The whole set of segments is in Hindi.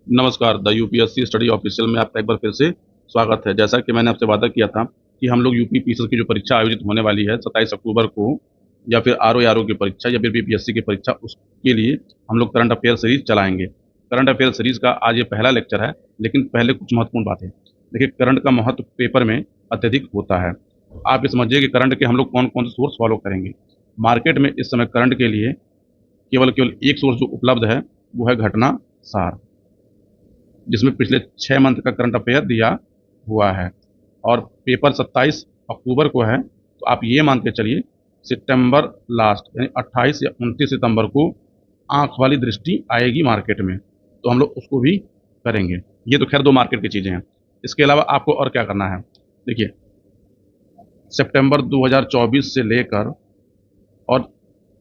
नमस्कार, द यूपीएससी स्टडी ऑफिशियल में आपका एक बार फिर से स्वागत है। जैसा कि मैंने आपसे वादा किया था कि हम लोग यूपी पीसीएस की जो परीक्षा आयोजित होने वाली है 27 अक्टूबर को, या फिर आरओ की परीक्षा या फिर बीपीएससी की परीक्षा, उसके लिए हम लोग करंट अफेयर सीरीज चलाएंगे। करंट अफेयर सीरीज का आज ये पहला लेक्चर है, लेकिन पहले कुछ महत्वपूर्ण बातें। देखिए, करंट का महत्व पेपर में अत्यधिक होता है। आप ये समझिए कि करंट के हम लोग कौन कौन से सोर्स फॉलो करेंगे। मार्केट में इस समय करंट के लिए केवल केवल एक सोर्स जो उपलब्ध है, वो है घटना सार, जिसमें पिछले 6 मंथ का करंट अफेयर दिया हुआ है। और पेपर 27 अक्टूबर को है, तो आप ये मान के चलिए सितंबर लास्ट यानी 28 या 29 सितंबर को आंख वाली दृष्टि आएगी मार्केट में, तो हम लोग उसको भी करेंगे। ये तो खैर दो मार्केट की चीज़ें हैं। इसके अलावा आपको और क्या करना है, देखिए, सितंबर 2024 से लेकर और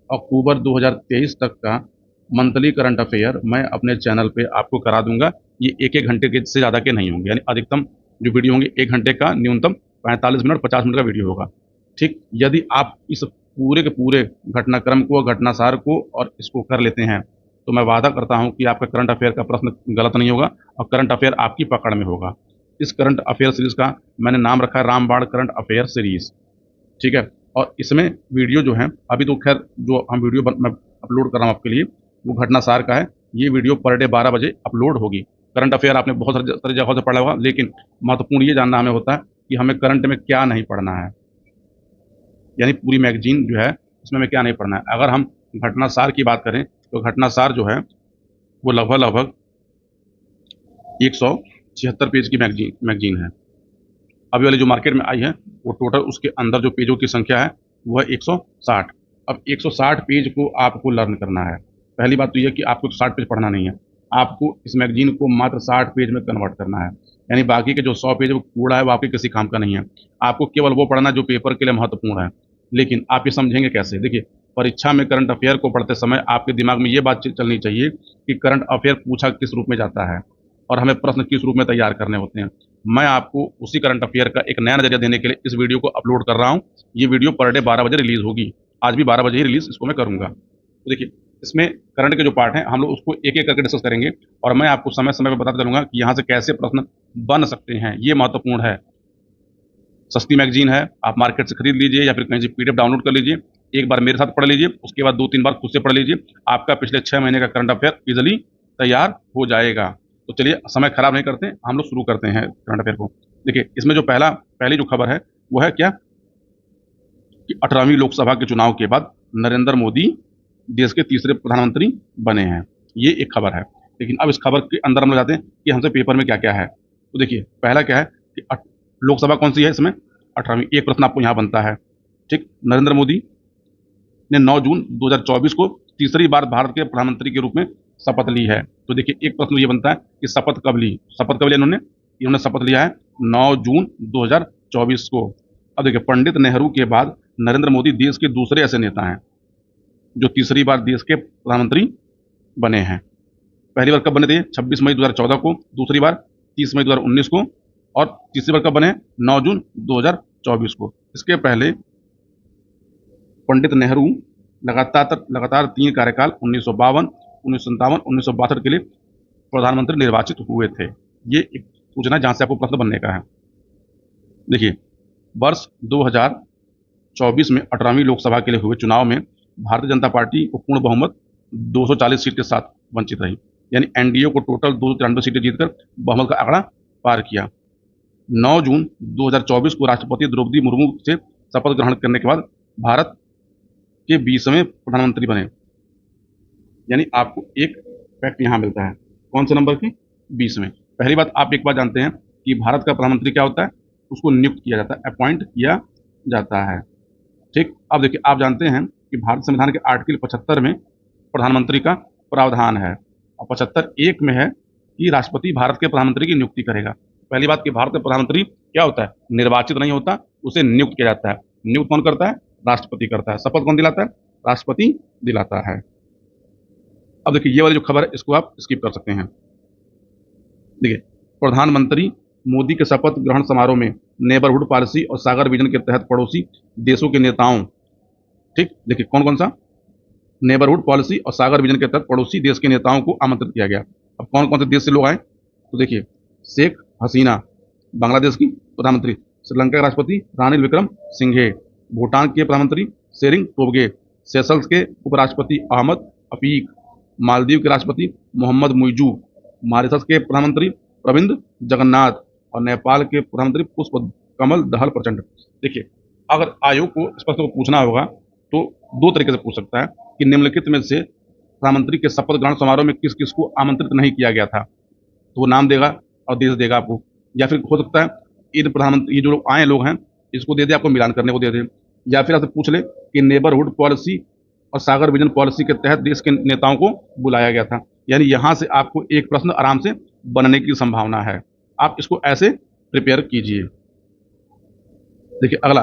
अक्टूबर 2023 तक का मंथली करंट अफेयर मैं अपने चैनल पे आपको करा दूंगा। ये एक एक घंटे के से ज़्यादा के नहीं होंगे, यानी अधिकतम जो वीडियो होंगे 1 घंटे का, न्यूनतम 45 मिनट 50 मिनट का वीडियो होगा। ठीक, यदि आप इस पूरे के पूरे घटनाक्रम को, घटनासार को और इसको कर लेते हैं, तो मैं वादा करता हूँ कि आपका करंट अफेयर का प्रश्न गलत नहीं होगा और करंट अफेयर आपकी पकड़ में होगा। इस करंट अफेयर सीरीज का मैंने नाम रखा है रामबाण करंट अफेयर सीरीज। ठीक है। और इसमें वीडियो जो है, अभी तो खैर जो हम वीडियो मैं अपलोड कर रहा हूँ आपके लिए, वो घटना सार का है। ये वीडियो पर डे 12 बजे अपलोड होगी। करंट अफेयर आपने बहुत सारी जगहों से पढ़ा होगा, लेकिन महत्वपूर्ण ये जानना हमें होता है कि हमें करंट में क्या नहीं पढ़ना है, यानी पूरी मैगजीन जो है उसमें हमें क्या नहीं पढ़ना है। अगर हम घटना सार की बात करें, तो घटना सार जो है वो लगभग लगभग 176 पेज की मैगजीन है। अभी वाली जो मार्केट में आई है, वो टोटल उसके अंदर जो पेजों की संख्या है वो है 160। अब 160 पेज को आपको लर्न करना है। पहली बात तो ये कि आपको 60 पेज पढ़ना नहीं है, आपको इस मैगजीन को मात्र 60 पेज में कन्वर्ट करना है। यानी बाकी के जो 100 पेज वो कूड़ा है, वो आपके किसी काम का नहीं है। आपको केवल वो पढ़ना जो पेपर के लिए महत्वपूर्ण है। लेकिन आप ये समझेंगे कैसे, देखिए, परीक्षा में करंट अफेयर को पढ़ते समय आपके दिमाग में ये बात चलनी चाहिए कि करंट अफेयर पूछा किस रूप में जाता है और हमें प्रश्न किस रूप में तैयार करने होते हैं। मैं आपको उसी करंट अफेयर का एक नया नजरिया देने के लिए इस वीडियो को अपलोड कर रहा हूँ। ये वीडियो पर डे 12 बजे रिलीज होगी। आज भी 12 बजे ही रिलीज इसको मैं करूंगा। तो देखिए, इसमें करंट के जो पार्ट हैं हम लोग उसको एक एक करके डिस्कस करेंगे, और मैं आपको समय समय पर बताता चलूंगा कि यहाँ से कैसे प्रश्न बन सकते हैं। ये महत्वपूर्ण है। सस्ती मैगजीन है, आप मार्केट से खरीद लीजिए या फिर कहीं से पीडीएफ डाउनलोड कर लीजिए। एक बार मेरे साथ पढ़ लीजिए, उसके बाद 2-3 बार खुद से पढ़ लीजिए। आपका पिछले 6 महीने का करंट अफेयर इजिली तैयार हो जाएगा। तो चलिए, समय खराब नहीं करते, हम लोग शुरू करते हैं करंट अफेयर को। देखिए, इसमें जो पहली जो खबर है वो है क्या, कि 18वीं लोकसभा के चुनाव के बाद नरेंद्र मोदी देश के तीसरे प्रधानमंत्री बने हैं। ये एक खबर है। लेकिन अब इस खबर के अंदर हम लोग जाते हैं कि हमसे पेपर में क्या क्या है। तो देखिए, पहला क्या है कि लोकसभा कौन सी है इसमें, 18वीं। एक प्रश्न आपको यहाँ बनता है। ठीक, नरेंद्र मोदी ने 9 जून 2024 को तीसरी बार भारत के प्रधानमंत्री के रूप में शपथ ली है। तो देखिए, एक प्रश्न ये बनता है कि शपथ कब ली। शपथ कब लिया इन्होंने शपथ लिया है 9 जून 2024 को। अब देखिए, पंडित नेहरू के बाद नरेंद्र मोदी देश के दूसरे ऐसे नेता हैं जो तीसरी बार देश के प्रधानमंत्री बने हैं। पहली बार कब बने थे, 26 मई 2014 को। दूसरी बार 30 मई 2019 को। और तीसरी बार कब बने, 9 जून 2024 को। इसके पहले पंडित नेहरू लगातार लगातार 3 कार्यकाल 1952, 1957, 1962 के लिए प्रधानमंत्री निर्वाचित हुए थे। ये एक सूचना है जहां से आपको प्रश्न बनने का है। देखिए, वर्ष 2024 में 18वीं लोकसभा के लिए हुए चुनाव में भारतीय जनता पार्टी को पूर्ण बहुमत 240 सीट के साथ वंचित रही। यानी एनडीए को टोटल 293 सीटें जीतकर बहुमत का आंकड़ा पार किया। 9 जून 2024 को राष्ट्रपति द्रौपदी मुर्मू से शपथ ग्रहण करने के बाद भारत के 20वें प्रधानमंत्री बने। यानी आपको एक फैक्ट यहाँ मिलता है, कौन से नंबर की, 20वें। पहली बात, आप एक बात जानते हैं कि भारत का प्रधानमंत्री क्या होता है, उसको नियुक्त किया जाता है, अपॉइंट किया जाता है। ठीक, अब देखिए, आप जानते हैं कि भारत संविधान के आर्टिकल 75 में प्रधानमंत्री का प्रावधान है, और 75(1) में है कि राष्ट्रपति भारत के प्रधानमंत्री की नियुक्ति करेगा। पहली बात कि भारत का प्रधानमंत्री क्या होता है, निर्वाचित नहीं होता, उसे नियुक्त किया जाता है। नियुक्त कौन करता है, राष्ट्रपति करता है। शपथ कौन दिलाता है, राष्ट्रपति दिलाता है। अब देखिए, ये वाली जो खबर है इसको आप स्किप कर सकते हैं। देखिए, प्रधानमंत्री मोदी के शपथ ग्रहण समारोह में नेबरहुड पॉलिसी और सागर विजन के तहत पड़ोसी देशों के नेताओं, ठीक, देखिए कौन कौन सा, नेबरहुड पॉलिसी और सागर विजन के तहत पड़ोसी देश के नेताओं को आमंत्रित किया गया। अब कौन कौन से देश से लोग आए, तो देखिए, शेख हसीना बांग्लादेश की प्रधानमंत्री, श्रीलंका के राष्ट्रपति रानिल विक्रम सिंघे, भूटान के प्रधानमंत्री शेरिंग टोब्गे, सेशल्स के उपराष्ट्रपति अहमद अफीक, मालदीव के राष्ट्रपति मोहम्मद मुइजू, मॉरिशस के प्रधानमंत्री प्रविंद जगन्नाथ और नेपाल के प्रधानमंत्री पुष्प कमल दहल प्रचंड। देखिए, अगर आयोग को इस प्रश्न को पूछना होगा तो दो तरीके से पूछ सकता है कि निम्नलिखित में से प्रधानमंत्री के शपथ ग्रहण समारोह में किस किस को आमंत्रित नहीं किया गया था, तो वो नाम देगा और देश देगा आपको। या फिर हो सकता है इन प्रधानमंत्री, ये जो लोग आए लोग हैं, इसको दे दे, आपको मिलान करने को दे दे। या फिर आपसे पूछ ले कि नेबरहुड पॉलिसी और सागर विजन पॉलिसी के तहत देश के नेताओं को बुलाया गया था। यानी यहाँ से आपको एक प्रश्न आराम से बनने की संभावना है। आप इसको ऐसे प्रिपेयर कीजिए। देखिए अगला,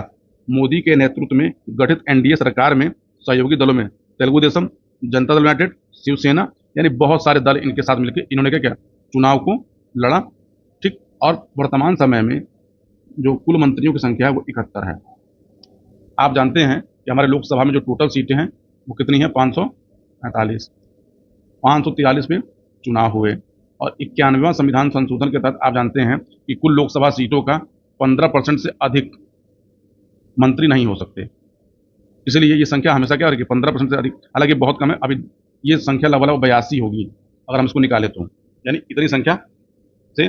मोदी के नेतृत्व में गठित एनडीए सरकार में सहयोगी दलों में तेलुगु देशम, जनता दल यूनाइटेड, शिवसेना, यानी बहुत सारे दल इनके साथ मिलकर इन्होंने क्या चुनाव को लड़ा। ठीक, और वर्तमान समय में जो कुल मंत्रियों की संख्या है वो 71 है। आप जानते हैं कि हमारे लोकसभा में जो टोटल सीटें हैं वो कितनी है, 545। 543 में चुनाव हुए और 91वां संविधान संशोधन के तहत आप जानते हैं कि कुल लोकसभा सीटों का 15% से अधिक मंत्री नहीं हो सकते। इसलिए ये संख्या हमेशा क्या रहेगी, 15% से अधिक। हालांकि बहुत कम है, अभी ये संख्या लगभग 82 होगी अगर हम इसको निकालें तो, यानी इतनी संख्या से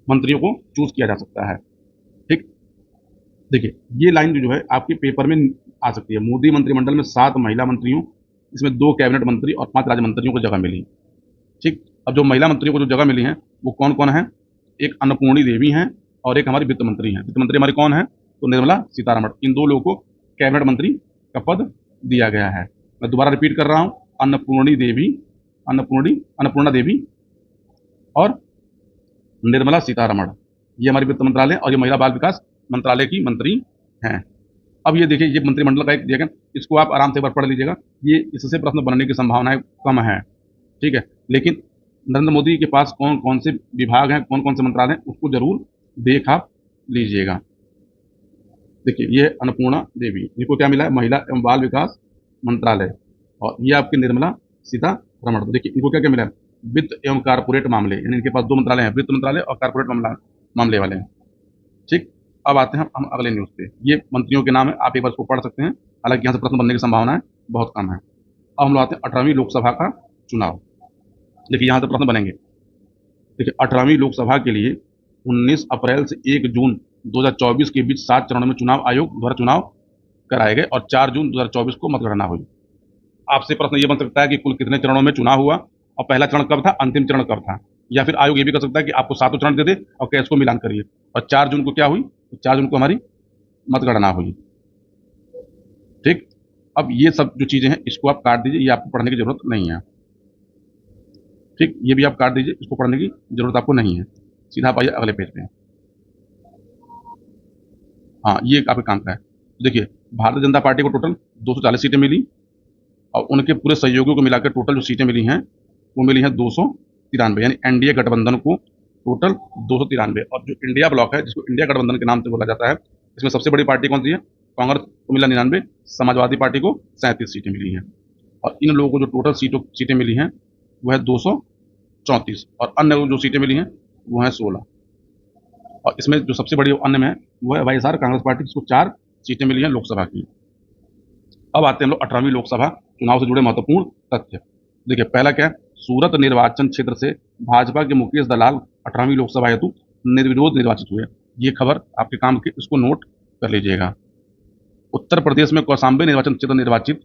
मंत्रियों को चूज किया जा सकता है। ठीक, देखिए ये लाइन जो है आपके पेपर में आ सकती है। मोदी मंत्रिमंडल में 7 महिला मंत्रियों, इसमें 2 कैबिनेट मंत्री और 5 राज्य मंत्रियों को जगह मिली। ठीक, अब जो महिला मंत्रियों को जो जगह मिली है वो कौन कौन है, एक अन्नपूर्णी देवी हैं और एक हमारी वित्त मंत्री हैं। वित्त मंत्री हमारी कौन है, तो निर्मला सीतारमण। इन 2 लोगों को कैबिनेट मंत्री का पद दिया गया है। मैं दोबारा रिपीट कर रहा हूं, अन्नपूर्णा देवी और निर्मला सीतारमण, ये हमारी वित्त मंत्रालय और ये महिला बाल विकास मंत्रालय की मंत्री हैं। अब ये देखिए, ये मंत्रिमंडल का एक दिया गया, इसको आप आराम से एक बार पढ़ लीजिएगा। ये इससे प्रश्न बनने की संभावनाएं कम है। ठीक है, लेकिन नरेंद्र मोदी के पास कौन कौन से विभाग हैं, कौन कौन से मंत्रालय हैं, उसको जरूर देख आप लीजिएगा। देखिए ये अन्नपूर्णा देवी, इनको क्या मिला है, महिला एवं बाल विकास मंत्रालय, और ये आपकी निर्मला सीतारमण। तो देखिए इनको क्या क्या मिला है, वित्त एवं कारपोरेट मामले, यानी इनके पास 2 मंत्रालय हैं, वित्त मंत्रालय और कारपोरेट मामले वाले हैं। ठीक, अब आते हैं हम अगले न्यूज़ पे। ये मंत्रियों के नाम है, आप एक बार इसको पढ़ सकते हैं। हालांकि यहाँ से प्रश्न बनने की संभावना बहुत कम है। अब हम लोग आते हैं 18वीं लोकसभा का चुनाव। देखिए यहाँ से प्रश्न बनेंगे। देखिए 18वीं लोकसभा के लिए 19 अप्रैल से 1 जून 2024 के बीच 7 चरणों में चुनाव आयोग द्वारा चुनाव कराए गए और 4 जून 2024 को मतगणना हुई। आपसे प्रश्न ये बन सकता है कि कुल कितने चरणों में चुनाव हुआ और पहला चरण कब था, अंतिम चरण कब था। या फिर आयोग ये भी कर सकता है कि आपको 7 चरण दे दे और कैश को मिलान करिए, और 4 जून को क्या हुई, तो 4 जून को हमारी मतगणना हुई। ठीक, अब ये सब जो चीजें हैं इसको आप काट दीजिए, ये आपको पढ़ने की जरूरत नहीं है। ठीक, ये भी आप काट दीजिए, इसको पढ़ने की जरूरत आपको नहीं है। सीधा आप आइए अगले पेज पे। हाँ, ये आपके काम का है। देखिए भारतीय जनता पार्टी को टोटल 240 सीटें मिली और उनके पूरे सहयोगियों को मिलाकर टोटल जो सीटें मिली हैं वो मिली हैं 293, यानी एनडीए गठबंधन को टोटल 293। और जो इंडिया ब्लॉक है, जिसको इंडिया गठबंधन के नाम से बोला जाता है, इसमें सबसे बड़ी पार्टी कौन सी है, कांग्रेस को मिला 99, समाजवादी पार्टी को 37 सीटें मिली हैं। और इन लोगों को जो टोटल सीटें मिली हैं वो है 234, और अन्य जो सीटें मिली हैं वो हैं 16। और इसमें जो सबसे बड़ी अन्य में है वो है वाईएसआर कांग्रेस पार्टी, जिसको 4 सीटें मिली हैं लोकसभा की। अब आते हैं हम लोग 18वीं लोकसभा चुनाव से जुड़े महत्वपूर्ण तथ्य। देखिए पहला क्या है, सूरत निर्वाचन क्षेत्र से भाजपा के मुकेश दलाल 18वीं लोकसभा हेतु निर्विरोध निर्वाचित हुए। ये खबर आपके काम की, इसको नोट कर लीजिएगा। उत्तर प्रदेश में कौशाम्बी निर्वाचन क्षेत्र निर्वाचित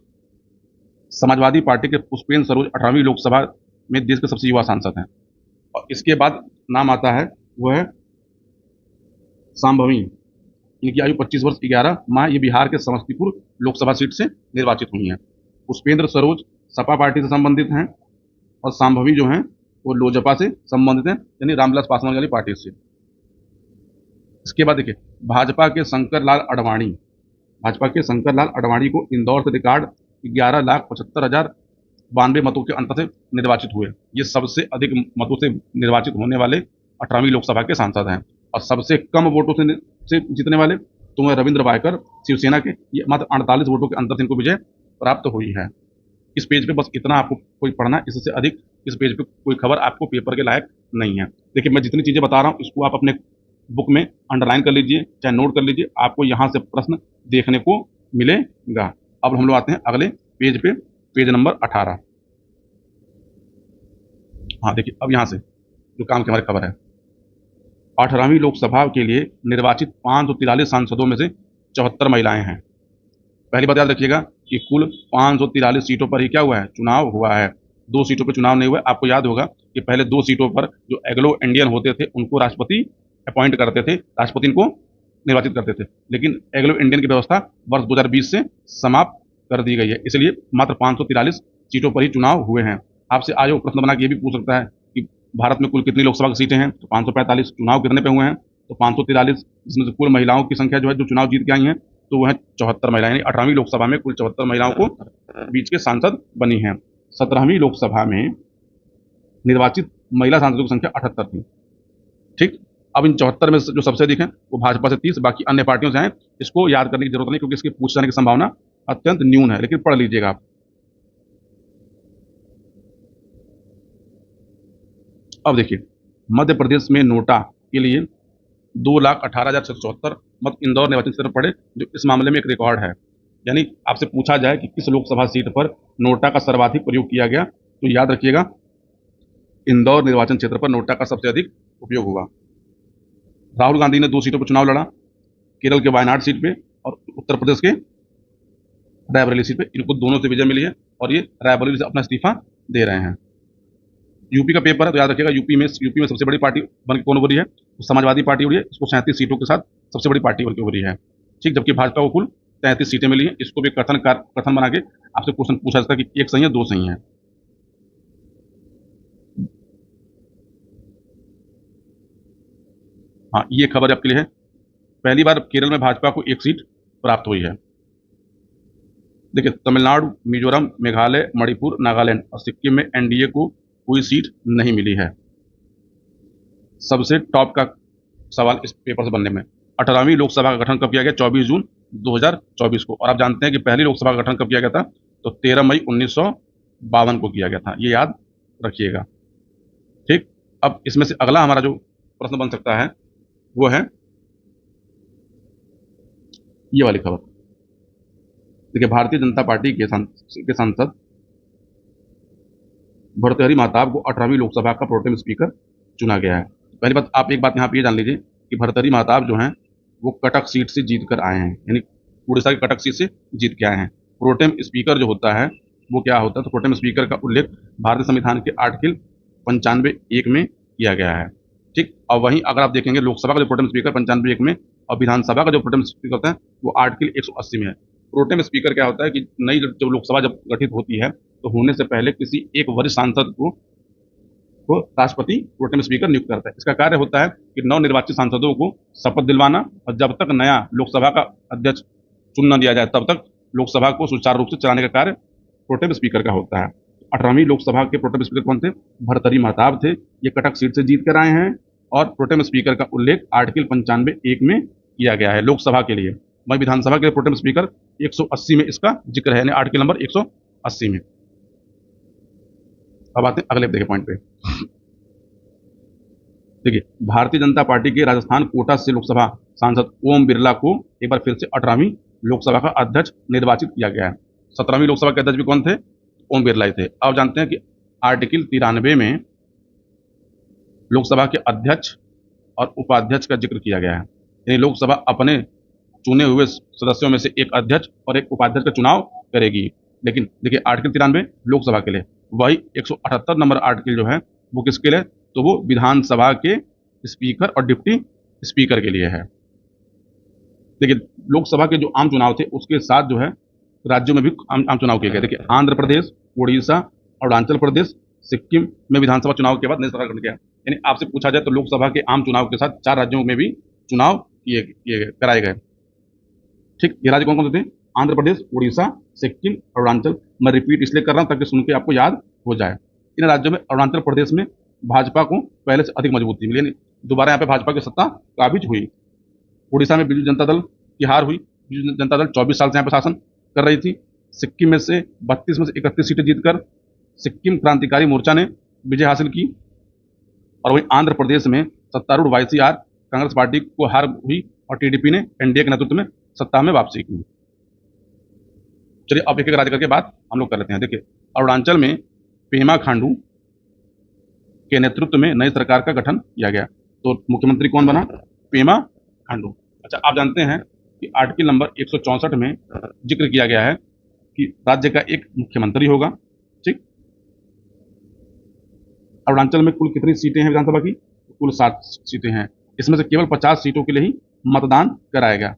समाजवादी पार्टी के पुष्पेंद्र सरोज 18वीं लोकसभा में देश के सबसे युवा सांसद हैं। और इसके बाद नाम आता है वह है सांभवी, इनकी आयु 25 वर्ष 11 माह, ये बिहार के समस्तीपुर लोकसभा सीट से निर्वाचित हुई हैं। पुष्पेंद्र सरोज सपा पार्टी से संबंधित हैं और सांभवी जो हैं वो लोजपा से संबंधित हैं, यानी रामविलास पासवान वाली पार्टी से। इसके बाद देखिए भाजपा के शंकर लाल अडवाणी को इंदौर से रिकॉर्ड 11,75,092 मतों के अंतर से निर्वाचित हुए। ये सबसे अधिक मतों से निर्वाचित होने वाले 18वीं लोकसभा के सांसद हैं। और सबसे कम वोटों से जीतने वाले तो वह रविंद्र वायकर शिवसेना के, ये मात्र 48 वोटों के अंतर से इनको विजय प्राप्त हुई है। इस पेज पे बस इतना आपको कोई पढ़ना है, इससे अधिक इस पेज पे कोई खबर आपको पेपर के लायक नहीं है। देखिए, मैं जितनी चीज़ें बता रहा हूँ इसको आप अपने बुक में अंडरलाइन कर लीजिए, चाहे नोट कर लीजिए, आपको यहाँ से प्रश्न देखने को मिलेगा। अब हम लोग आते हैं अगले पेज पे, पेज नंबर 18। हाँ देखिए, अब यहाँ से जो काम की हमारी खबर है, 18वीं लोकसभा के लिए निर्वाचित 543 सांसदों में से 74 महिलाएं हैं। पहली बात याद रखिएगा कि कुल 543 सीटों पर ही क्या हुआ है, चुनाव हुआ है। 2 सीटों पर चुनाव नहीं हुआ है। आपको याद होगा कि पहले 2 सीटों पर जो एग्लो इंडियन होते थे उनको राष्ट्रपति अपॉइंट करते थे, राष्ट्रपति इनको निर्वाचित करते थे, लेकिन एग्लो इंडियन की व्यवस्था वर्ष 2020 से समाप्त कर दी गई है, इसलिए मात्र 543 सीटों पर ही चुनाव हुए हैं। आपसे आयोग प्रश्न बना के ये भी पूछ सकता है कि भारत में कुल कितनी लोकसभा की सीटें हैं, तो 545। चुनाव कितने पे हुए हैं, तो 543, जिसमें से कुल महिलाओं की संख्या जो है जो चुनाव जीत के आई हैं तो वह 74 महिलाएं, यानी 18वीं लोकसभा में कुल 74 महिलाओं को बीच के सांसद बनी हैं। 17वीं लोकसभा में निर्वाचित महिला सांसदों की संख्या 78 थी। ठीक, अब इन 74 में जो सबसे अधिक हैं वो भाजपा से 30, बाकी अन्य पार्टियों से हैं। इसको याद करने की जरूरत नहीं क्योंकि इसके पूछे जाने की संभावना अत्यंत न्यून है, लेकिन पढ़ लीजिएगा आप। अब देखिए, मध्य प्रदेश में नोटा के लिए 2,18,674 मत इंदौर निर्वाचन क्षेत्र पड़े, जो इस मामले में एक रिकॉर्ड है। यानी आपसे पूछा जाए कि किस लोकसभा सीट पर नोटा का सर्वाधिक प्रयोग किया गया, तो याद रखिएगा इंदौर निर्वाचन क्षेत्र पर नोटा का सबसे अधिक उपयोग हुआ। राहुल गांधी ने 2 सीटों पर चुनाव लड़ा, केरल के वायनाड सीट पे और उत्तर प्रदेश के रायबरेली सीट पे। इनको दोनों से विजय मिली है और ये रायबरेली से अपना इस्तीफा दे रहे हैं। यूपी का पेपर है तो याद रखिएगा, यूपी में सबसे बड़ी पार्टी बन के कौन उभरी है, तो समाजवादी पार्टी उभरी है। इसको 37 सीटों के साथ सबसे बड़ी पार्टी बन के उभरी है। ठीक, जबकि भाजपा को कुल 33 सीटें मिली हैं। इसको भी कथन बना के आपसे क्वेश्चन पूछा जाता है कि एक सही है, 2 सही है। हाँ, ये खबर आपके लिए है। पहली बार केरल में भाजपा को 1 सीट प्राप्त हुई है। देखिए, तमिलनाडु, मिजोरम, मेघालय, मणिपुर, नागालैंड और सिक्किम में एनडीए को कोई सीट नहीं मिली है। सबसे टॉप का सवाल इस पेपर से बनने में, 18वीं लोकसभा का गठन कब किया गया, 24 जून 2024 को। और आप जानते हैं कि पहली लोकसभा का गठन कब किया गया था, तो 13 मई 1952 को किया गया था। ये याद रखिएगा। ठीक, अब इसमें से अगला हमारा जो प्रश्न बन सकता है वो है ये वाली खबर। देखिए, भारतीय जनता पार्टी के सांसद भर्तृहरि महताब को 18वीं लोकसभा का प्रोटेम स्पीकर चुना गया है। पहली बात, आप एक बात यहाँ पे ये जान लीजिए कि भर्तृहरि महताब जो हैं वो कटक सीट से जीत कर आए हैं, यानी उड़ीसा की कटक सीट से जीत के आए हैं। प्रोटेम स्पीकर जो होता है वो क्या होता है, तो प्रोटेम स्पीकर का उल्लेख भारतीय संविधान के आर्टिकल 95(1) में किया गया है। ठीक, और वहीं अगर आप देखेंगे लोकसभा का जो प्रोटेम स्पीकर 95(1) में और विधानसभा का जो प्रोटेम स्पीकर होता है वो आर्टिकल 180 में है। प्रोटेम स्पीकर क्या होता है कि नई जब लोकसभा जब गठित होती है तो होने से पहले किसी एक वरिष्ठ सांसद को राष्ट्रपति प्रोटेम स्पीकर नियुक्त करता है। इसका कार्य होता है कि नवनिर्वाचित सांसदों को शपथ दिलवाना और जब तक नया लोकसभा का अध्यक्ष चुन न दिया जाए तब तक लोकसभा को सुचारू रूप से चलाने का कार्य प्रोटेम स्पीकर का होता है। 18वीं लोकसभा के प्रोटेम स्पीकर कौन थे, भर्तृहरि महताब थे। ये कटक सीट से जीत कर आए हैं और प्रोटेम स्पीकर का उल्लेख आर्टिकल 95(1) में किया गया है लोकसभा के लिए। वही विधानसभा के लिए प्रोटेम स्पीकर 180 में इसका जिक्र है, यानी आर्टिकल नंबर 180 में। अब आते हैं अगले देखिए पॉइंट पे। देखिए, भारतीय जनता पार्टी के राजस्थान कोटा से लोकसभा सांसद ओम बिरला को एक बार फिर से 18वीं लोकसभा का अध्यक्ष निर्वाचित किया गया है। 17वीं लोकसभा के अध्यक्ष भी कौन थे, ओम बिरला ही थे। अब जानते हैं कि आर्टिकल 93 में लोकसभा के अध्यक्ष और उपाध्यक्ष का जिक्र किया गया है, यानी लोकसभा अपने चुने हुए सदस्यों में से एक अध्यक्ष और एक उपाध्यक्ष का चुनाव करेगी। लेकिन देखिए, आर्टिकल 93 लोकसभा के लिए, वही 178 नंबर आर्टिकल जो है वो किसके लिए, तो वो विधानसभा के स्पीकर और डिप्टी स्पीकर के लिए है। देखिए, लोकसभा के जो आम चुनाव थे उसके साथ जो है राज्यों में भी आम चुनाव किए गए। देखिए, आंध्र प्रदेश, उड़ीसा, अरुणाचल प्रदेश, सिक्किम में विधानसभा चुनाव के बाद नई सरकार गठन किया। यानी आपसे पूछा जाए तो लोकसभा के आम चुनाव के साथ 4 राज्यों में भी चुनाव कराए गए। ठीक, ये राज्य कौन कौन से थे, आंध्र प्रदेश, उड़ीसा, सिक्किम, अरुणाचल। मैं रिपीट इसलिए कर रहा हूँ ताकि सुन के आपको याद हो जाए। इन राज्यों में अरुणाचल प्रदेश में भाजपा को पहले से अधिक मजबूती मिली, यानी दोबारा यहाँ पे भाजपा की सत्ता काबिज हुई। उड़ीसा में बिजू जनता दल की हार हुई। बिजू जनता दल 24 साल से यहाँ पे शासन कर रही थी। सिक्किम में से 32 में से 31 सीटें जीतकर सिक्किम क्रांतिकारी मोर्चा ने विजय हासिल की। और वहीं आंध्र प्रदेश में सत्तारूढ़ वाईसीआर कांग्रेस पार्टी को हार हुई और टीडीपी ने एनडीए के नेतृत्व में सत्ता में वापसी की। चलिए अब एक एक राज्य करके बात हम लोग कर लेते हैं। देखिए, अरुणाचल में पेमा खांडू के नेतृत्व में नई सरकार का गठन किया गया। तो मुख्यमंत्री कौन बना? पेमा खांडू। अच्छा, आप जानते हैं कि आर्टिकल नंबर 164 में जिक्र किया गया है कि राज्य का एक मुख्यमंत्री होगा। ठीक, अरुणाचल में कुल कितनी सीटें हैं विधानसभा की? कुल 7 सीटें हैं। इसमें से केवल 50 सीटों के लिए ही मतदान कराया गया।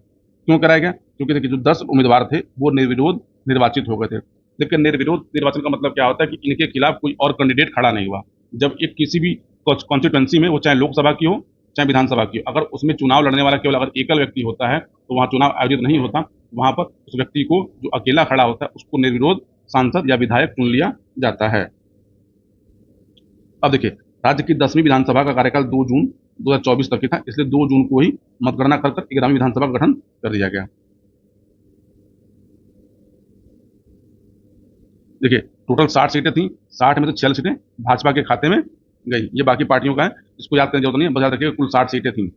क्यों कराया गया? क्योंकि देखिए, जो 10 उम्मीदवार थे वो निर्विरोध निर्वाचित हो गए थे। लेकिन निर्विरोध निर्वाचन का मतलब क्या होता है कि इनके खिलाफ कोई और कैंडिडेट खड़ा नहीं हुआ। जब एक किसी भी कॉन्स्टिट्यूंसी में, वो चाहे लोकसभा की हो चाहे विधानसभा की हो, अगर उसमें चुनाव लड़ने वाला केवल अगर एकल व्यक्ति होता है तो वहाँ चुनाव आयोजित नहीं होता। वहाँ पर उस व्यक्ति को, जो अकेला खड़ा होता है, उसको निर्विरोध सांसद या विधायक चुन लिया जाता है। अब देखिए, राज्य की 10वीं विधानसभा का कार्यकाल 2 जून 2024 तक ही था, इसलिए 2 जून को ही मतगणना कर 11वीं विधानसभा का गठन कर दिया गया। देखिए, टोटल 60 सीटें थी, 60 में से 46 सीटें भाजपा के खाते में गई। ये बाकी पार्टियों का है, इसको याद करने की जरूरत नहीं है, बस याद रखिएगा कुल 60 सीटें थी।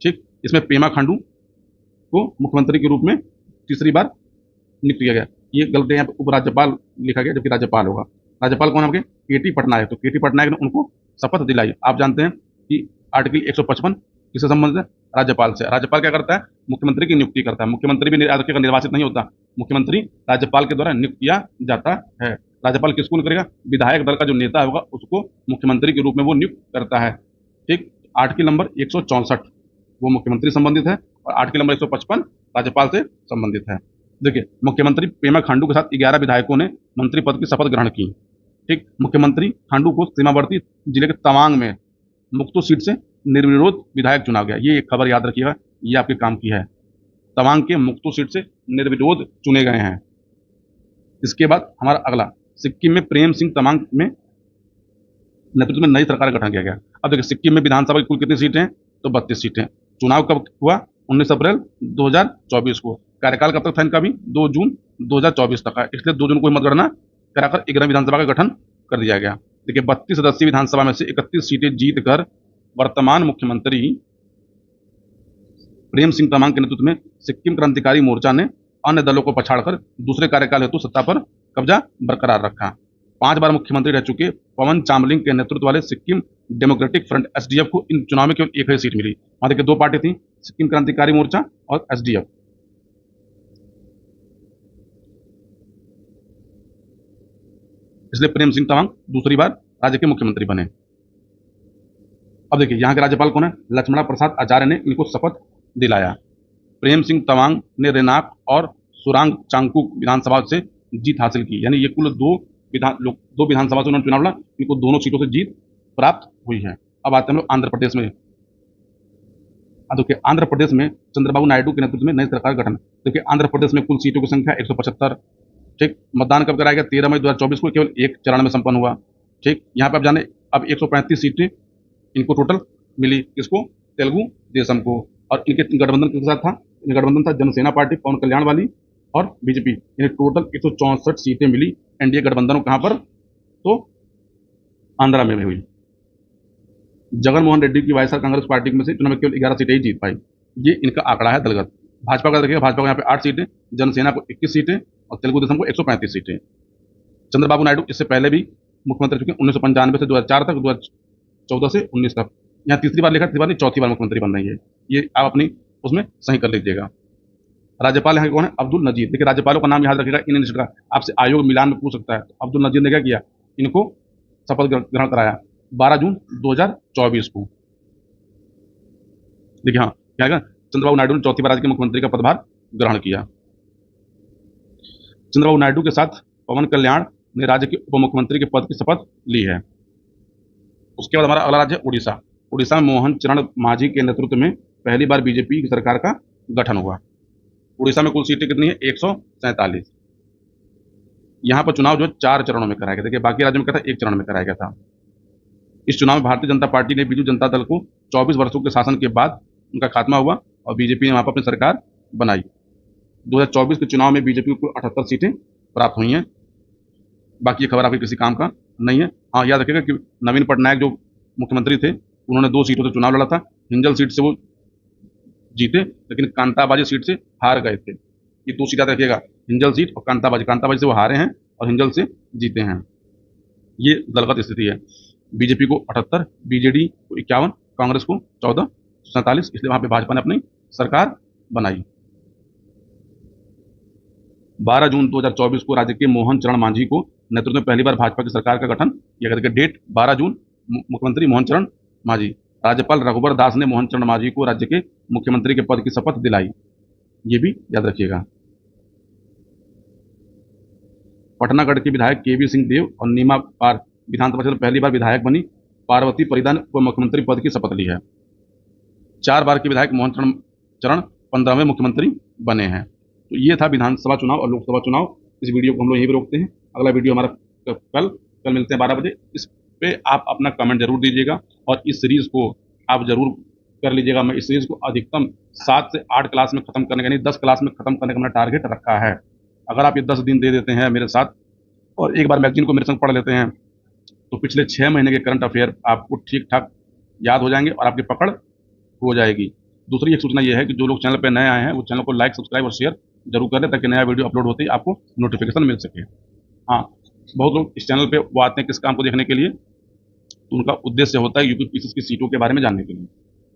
ठीक, इसमें पेमा खांडू को मुख्यमंत्री के रूप में तीसरी बार नियुक्त किया गया। ये गलत है, यहाँ पे उपराज्यपाल लिखा गया, जबकि राज्यपाल होगा। राज्यपाल कौन आपके? केटी पटनायक। तो केटी पटनायक ने उनको शपथ दिलाई। आप जानते हैं कि आर्टिकल 155 किससे संबंधित है? राज्यपाल से। राज्यपाल क्या करता है? मुख्यमंत्री की नियुक्ति करता है। मुख्यमंत्री भी याद रखिएगा निर्वाचित नहीं होता, मुख्यमंत्री राज्यपाल के द्वारा नियुक्त किया जाता है। राज्यपाल किसको करेगा? विधायक दल का जो नेता होगा उसको मुख्यमंत्री के रूप में वो नियुक्त करता है। ठीक, आर्टिकल नंबर 164 वो मुख्यमंत्री संबंधित है और आर्टिकल नंबर 155 राज्यपाल से संबंधित है। देखिए, मुख्यमंत्री पेमा खांडू के साथ 11 विधायकों ने मंत्री पद की शपथ ग्रहण की। ठीक, मुख्यमंत्री खांडू को सीमावर्ती जिले के तवांग में मुक्तो सीट से निर्विरोध विधायक चुना गया। ये एक खबर याद रखिएगा, ये आपके काम की है। तवांग के मुक्तो सीट से निर्विरोध चुने गए हैं। इसके बाद हमारा अगला, सिक्किम में प्रेम सिंह तमांग में नेतृत्व में नई सरकार का गठन किया गया। अब देखिए, सिक्किम में विधानसभा की कुल कितनी सीटें हैं? तो 32 सीटें। चुनाव कब हुआ? 19 अप्रैल 2024 को। कार्यकाल कब तक था इनका भी? 2 जून 2024 तक है, इसलिए 2 जून को मतगणना कराकर 11वीं विधानसभा का गठन कर दिया गया। देखिए, 32 सदस्यीय विधानसभा में से 31 सीटें जीतकर वर्तमान मुख्यमंत्री प्रेम सिंह तमांग के नेतृत्व में सिक्किम क्रांतिकारी मोर्चा ने अन्य दलों को पछाड़कर दूसरे कार्यकाल हेतु सत्ता पर कब्जा बरकरार रखा। 5 बार मुख्यमंत्री रह चुके पवन चामलिंग के नेतृत्व वाले सिक्किम डेमोक्रेटिक फ्रंट एसडीएफ को इन चुनाव में केवल एक ही सीट मिली। वहां देखिए 2 पार्टी थी, सिक्किम क्रांतिकारी मोर्चा और एसडीएफ। इसलिए प्रेम सिंह तमांग दूसरी बार राज्य के मुख्यमंत्री बने। अब देखिए, यहाँ के राज्यपाल कौन है? लक्ष्मण प्रसाद आचार्य ने इनको शपथ दिलाया। प्रेम सिंह तमांग ने रेनाक और सुरांग चांगकुक विधानसभा से जीत हासिल की, यानी ये कुल 2 विधानसभा से उन्होंने चुनाव लड़ा, इनको दोनों सीटों से जीत प्राप्त हुई है। अब आते हैं हम लोग आंध्र प्रदेश में। देखिए, आंध्र प्रदेश में चंद्रबाबू नायडू के नेतृत्व में नई सरकार का गठन। देखिए, आंध्र प्रदेश में कुल सीटों की संख्या 175। ठीक, मतदान कब कराया गया? 13 मई 2024 को, केवल एक चरण में संपन्न हुआ। ठीक, यहाँ पे आप जाने अब 135 सीटें इनको टोटल मिली। किसको? तेलुगु देशम को। और इनके गठबंधन किसके साथ था? गठबंधन था जनसेना पार्टी पवन कल्याण वाली और बीजेपी, यानी टोटल 164 सीटें मिली एनडीए गठबंधन कहां पर? तो आंध्रा में भी हुई। जगन मोहन रेड्डी की वायएसआर कांग्रेस पार्टी में से चुनाव में केवल 11 सीटें ही जीत पाई। ये इनका आंकड़ा है दलगत। भाजपा का देखिएगा, भाजपा को यहाँ पे 8 सीटें, जनसेना को 21 सीटें और तेलुगु देशम को 135 सीटें। चंद्रबाबू नायडू इससे पहले भी मुख्यमंत्री चुके 1995 से 2004 तक, 2014 से 19 तक। यहाँ तीसरी बार लिखा, तीसरी बार नहीं, चौथी बार मुख्यमंत्री बन रही है। ये आप अपनी उसमें सही कर लीजिएगा। राज्यपाल यहाँ कौन है? अब्दुल नजीर। देखिए, राज्यपालों का नाम याद रखिएगा, इन का आपसे आयोग मिलान में पूछ सकता है। तो अब्दुल नजीर ने क्या किया? इनको शपथ ग्रहण कराया 12 जून 2024 को। देखिए, हाँ क्या है, चंद्रबाबू नायडू ने चौथी बार राज्य के मुख्यमंत्री का पदभार ग्रहण किया। चंद्रबाबू नायडू के साथ पवन कल्याण ने राज्य के उप मुख्यमंत्री के पद की शपथ ली है। उसके बाद हमारा अगला राज्य है उड़ीसा। उड़ीसा में मोहन चरण मांझी के नेतृत्व में पहली बार बीजेपी की सरकार का गठन हुआ। उड़ीसा में कुल सीटें कितनी है? 147। यहाँ पर चुनाव जो 4 चरणों में कराया गया। देखिए, बाकी राज्यों में क्या था? 1 चरण में कराया गया था। इस चुनाव में भारतीय जनता पार्टी ने बीजू जनता दल को 24 वर्षों के शासन के बाद उनका खात्मा हुआ और बीजेपी ने वहां पर अपनी सरकार बनाई। 2024 के चुनाव में बीजेपी को कुल 78 सीटें प्राप्त हुई हैं। बाकी ये खबर आपके किसी काम का नहीं है। हाँ, याद रखिएगा कि नवीन पटनायक जो मुख्यमंत्री थे, उन्होंने 2 सीटों से चुनाव लड़ा था। हिंजल सीट से वो जीते, लेकिन कांताबाजी सीट से हार गए थे। ये 2 सीट याद रखिएगा, हिंजल सीट और कांताबाजी। कांताबाजी से वो हारे हैं और हिंजल से जीते हैं। ये दलगत स्थिति है। बीजेपी को 78, बीजेडी को 51, कांग्रेस को 14, 47, इसलिए वहां पे भाजपा ने अपनी सरकार बनाई। 12 जून 2024 को राज्य के मोहन चरण मांझी को नेतृत्व में पहली बार भाजपा की सरकार का गठन किया गया। डेट 12 जून, मुख्यमंत्री मोहन चरण मांझी। राज्यपाल रघुबर दास ने मोहन चरण मांझी को राज्य के मुख्यमंत्री के पद की शपथ दिलाई। ये भी याद रखिएगा। पटनागढ़ के विधायक केवी सिंह देव और नीमा पार विधानसभा क्षेत्र पहली बार विधायक बनी। पार्वती परिदा को मुख्यमंत्री पद की शपथ ली है। 4 बार के विधायक मोहन चरण 15वें मुख्यमंत्री बने हैं। तो ये था विधानसभा चुनाव और लोकसभा चुनाव। इस वीडियो को हम लोग यहीं पे रोकते हैं। अगला वीडियो हमारा कल मिलते हैं 12 बजे। इस पे आप अपना कमेंट जरूर दीजिएगा और इस सीरीज को आप जरूर कर लीजिएगा। मैं इस सीरीज को अधिकतम 7 से 8 क्लास में खत्म करने का, नहीं 10 क्लास में खत्म करने का मैंने टारगेट रखा है। अगर आप ये 10 दिन दे देते हैं मेरे साथ और एक बार मैगजीन को मेरे संग पढ़ लेते हैं, तो पिछले 6 महीने के करंट अफेयर आपको ठीक ठाक याद हो जाएंगे और आपकी पकड़ हो जाएगी। दूसरी एक सूचना यह है कि जो लोग चैनल पर नए आए हैं वो चैनल को लाइक, सब्सक्राइब और शेयर जरूर कर लें, ताकि नया वीडियो अपलोड होते ही आपको नोटिफिकेशन मिल सके। हाँ, बहुत लोग इस चैनल पे वो आते हैं किस काम को देखने के लिए, तो उनका उद्देश्य होता है यूपीपीएससी की सीटों के बारे में जानने के लिए।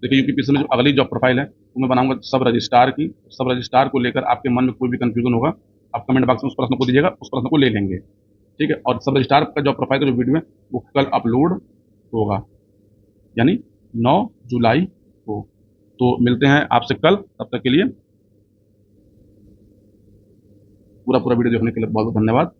देखिए, यूपीपीएससी में जो अगली जॉब प्रोफाइल है वो मैं बनाऊंगा सब रजिस्ट्रार की। सब रजिस्ट्रार को लेकर आपके मन में कोई भी कंफ्यूजन होगा, आप कमेंट बॉक्स में उस प्रश्न को दीजिएगा, उस प्रश्न को ले लेंगे। ठीक है, और सब रजिस्ट्रार का जॉब प्रोफाइल का जो वीडियो है वो कल अपलोड होगा, यानी 9 जुलाई को। तो मिलते हैं आपसे कल, तब तक के लिए पूरा वीडियो देखने के लिए बहुत बहुत धन्यवाद।